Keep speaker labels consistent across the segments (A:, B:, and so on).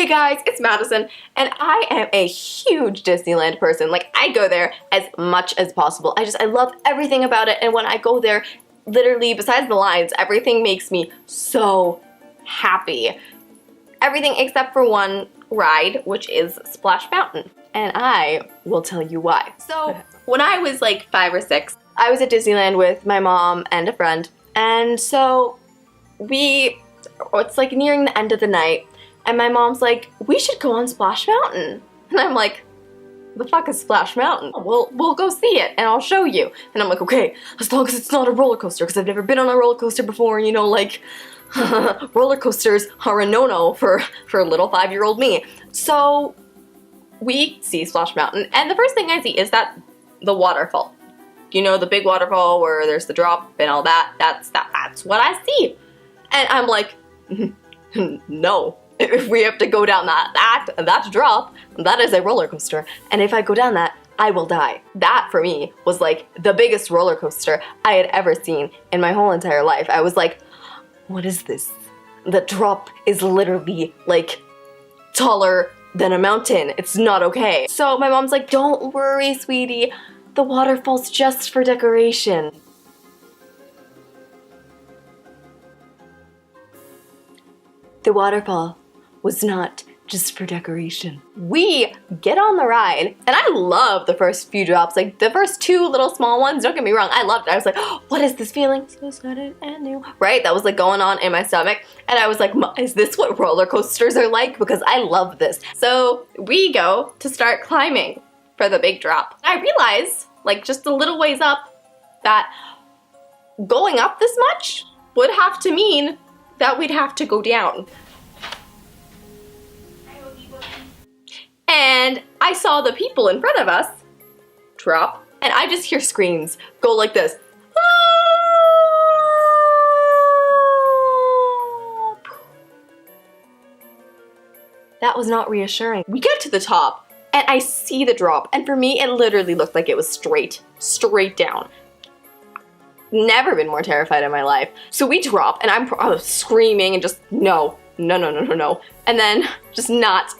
A: Hey guys, it's Madison, and I am a huge Disneyland person. Like, I go there as much as possible. I love everything about it, and when I go there, literally, besides the lines, everything makes me so happy. Everything except for one ride, which is Splash Mountain. And I will tell you why. So, when I was like 5 or 6, I was at Disneyland with my mom and a friend, and so it's like nearing the end of the night, and my mom's like, we should go on Splash Mountain. And I'm like, the fuck is Splash Mountain? We'll go see it, and I'll show you. And I'm like, okay, as long as it's not a roller coaster, because I've never been on a roller coaster before, you know, like, roller coasters are a no-no for little 5-year-old me. So, we see Splash Mountain, and the first thing I see is the waterfall. You know, the big waterfall where there's the drop and all that, that's what I see. And I'm like, no. If we have to go down that drop, that is a roller coaster. And if I go down that, I will die. That, for me, was like the biggest roller coaster I had ever seen in my whole entire life. I was like, what is this? The drop is literally, like, taller than a mountain. It's not okay. So my mom's like, don't worry, sweetie. The waterfall's just for decoration. The waterfall was not just for decoration. We get on the ride, and I love the first few drops, like the first 2 little small ones, don't get me wrong, I loved it. I was like, oh, what is this feeling? So excited and new. Right? That was like going on in my stomach, and I was like, is this what roller coasters are like? Because I love this. So we go to start climbing for the big drop. I realize, like just a little ways up, that going up this much would have to mean that we'd have to go down. And I saw the people in front of us drop, and I just hear screams go like this. That was not reassuring. We get to the top, and I see the drop, and for me, it literally looked like it was straight down. Never been more terrified in my life. So we drop, and I was screaming and just, no. And then just not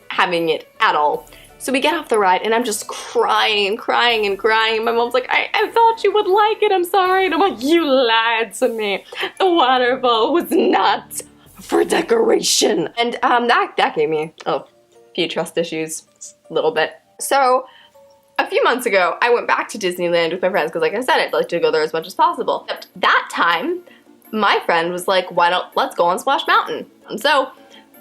A: having it at all. So we get off the ride, and I'm just crying. My mom's like, I thought you would like it, I'm sorry. And I'm like, you lied to me. The waterfall was not for decoration. And that gave me a few trust issues, a little bit. So a few months ago, I went back to Disneyland with my friends, because like I said, I'd like to go there as much as possible. Except that time, my friend was like, let's go on Splash Mountain. And so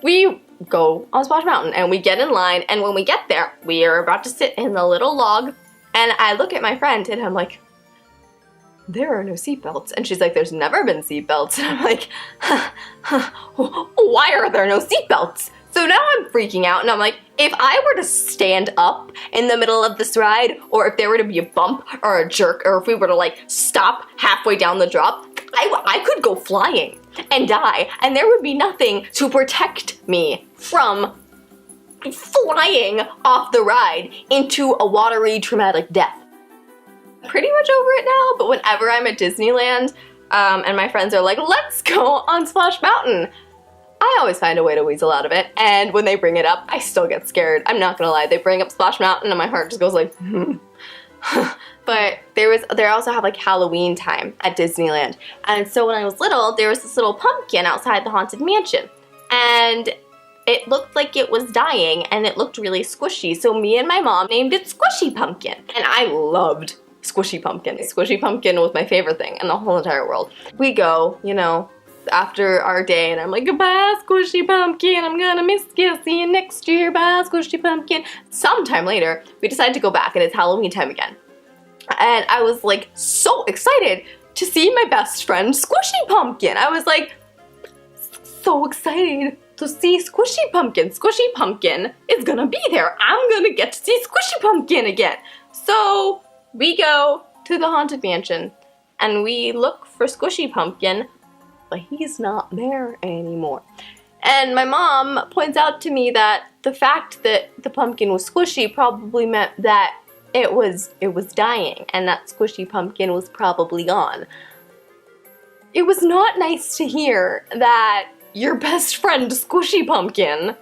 A: we go on Splash Mountain, and we get in line, and when we get there, we are about to sit in the little log, and I look at my friend, and I'm like, there are no seatbelts. And she's like, there's never been seatbelts. And I'm like, why are there no seatbelts? So now I'm freaking out, and I'm like, if I were to stand up in the middle of this ride, or if there were to be a bump or a jerk, or if we were to like stop halfway down the drop, I could go flying and die, and there would be nothing to protect me from flying off the ride into a watery, traumatic death. I'm pretty much over it now, but whenever I'm at Disneyland, and my friends are like, let's go on Splash Mountain, I always find a way to weasel out of it, and when they bring it up, I still get scared. I'm not gonna lie, they bring up Splash Mountain, and my heart just goes like, But they also have like Halloween time at Disneyland. And so when I was little, there was this little pumpkin outside the Haunted Mansion. And it looked like it was dying, and it looked really squishy. So me and my mom named it Squishy Pumpkin. And I loved Squishy Pumpkin. Squishy Pumpkin was my favorite thing in the whole entire world. We go, you know, after our day, and I'm like, goodbye, Squishy Pumpkin, I'm gonna miss you, see you next year, bye, Squishy Pumpkin. Sometime later, we decided to go back, and it's Halloween time again. And I was like so excited to see my best friend Squishy Pumpkin. I was like so excited to see Squishy Pumpkin. Squishy Pumpkin is gonna be there. I'm gonna get to see Squishy Pumpkin again. So we go to the Haunted Mansion, and we look for Squishy Pumpkin, but he's not there anymore. And my mom points out to me that the fact that the pumpkin was squishy probably meant that it was dying, and that Squishy Pumpkin was probably gone. It was not nice to hear that your best friend Squishy Pumpkin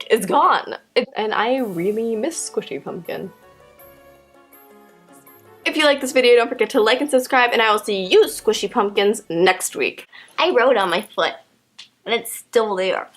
A: is gone. And I really miss Squishy Pumpkin. If you like this video, don't forget to like and subscribe, and I will see you Squishy Pumpkins next week. I wrote on my foot, and it's still there.